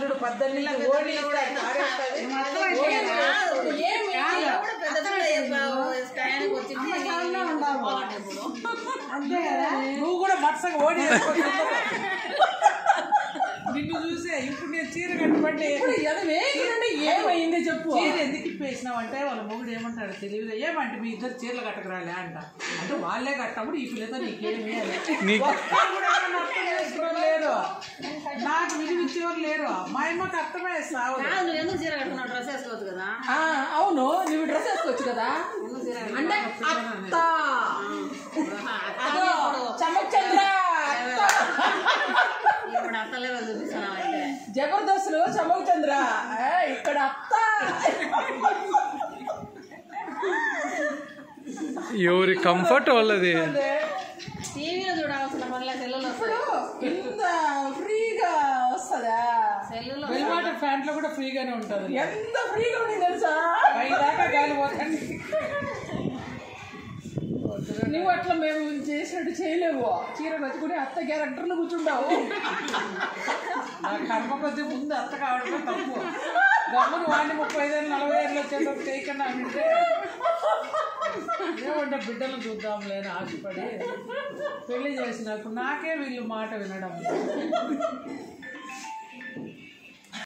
చూడు 18 ఓడి నువ్వు కూడా మత్సంగా ఓడి నిన్ను చూసే ఇప్పుడు నేను చీర కట్టుబట్టి ఏమైంది చెప్పు. చీర ఎందుకు ఇప్పేసినావు అంటే వాళ్ళ మొగుడు ఏమంటాడు తెలియదు. ఏమంటే మీ ఇద్దరు చీరలు కట్టకరాలే అంట. అంటే వాళ్ళే కట్టప్పుడు ఈ పిల్లతో నీకేమి లేరు, నాకు వినిపించేవారు లేరు. మా అమ్మకి అర్థమే సావు. నువ్వు ఎందుకు చీర కట్టుకున్నావు? డ్రెస్ వేసుకోవచ్చు కదా. అవును నువ్వు డ్రెస్ వేసుకోవచ్చు కదా. అంటే చమచంద్ర ఇప్పుడు అత్తలే చూపిస్తున్నావు. అయితే జబర్దస్తులు చమచంద్ర ఇక్కడ అత్త ఎవరి కంఫర్ట్ వాళ్ళది. టీవీలో చూడాల్సిన పనులే సెల్లులో ఇంత ఫ్రీగా వస్తుందా? సెల్లులో వెల్వాటర్ ఫ్యాంట్ లో కూడా ఫ్రీగానే ఉంటుంది. ఎంత ఫ్రీగా ఉంది తెలుసా? పైదాకా గాలి పోతుంది. నువ్వు అట్లా మేము చేసినట్టు చేయలేవు. చీర కట్టుకుని అత్త క్యారెక్టర్లో కూర్చుంటావు. కర్మ కొద్ది ముందు అత్త కావడమే తప్పు. గమ్మును వాడిని 35 ఏళ్ళు 40 ఏళ్ళు వచ్చేటప్పుడు చేయకుండా అంటే ఏమంటే బిడ్డలు చూద్దాంలే అని ఆశపడి పెళ్లి చేసినప్పుడు నాకే వీళ్ళు మాట వినడం.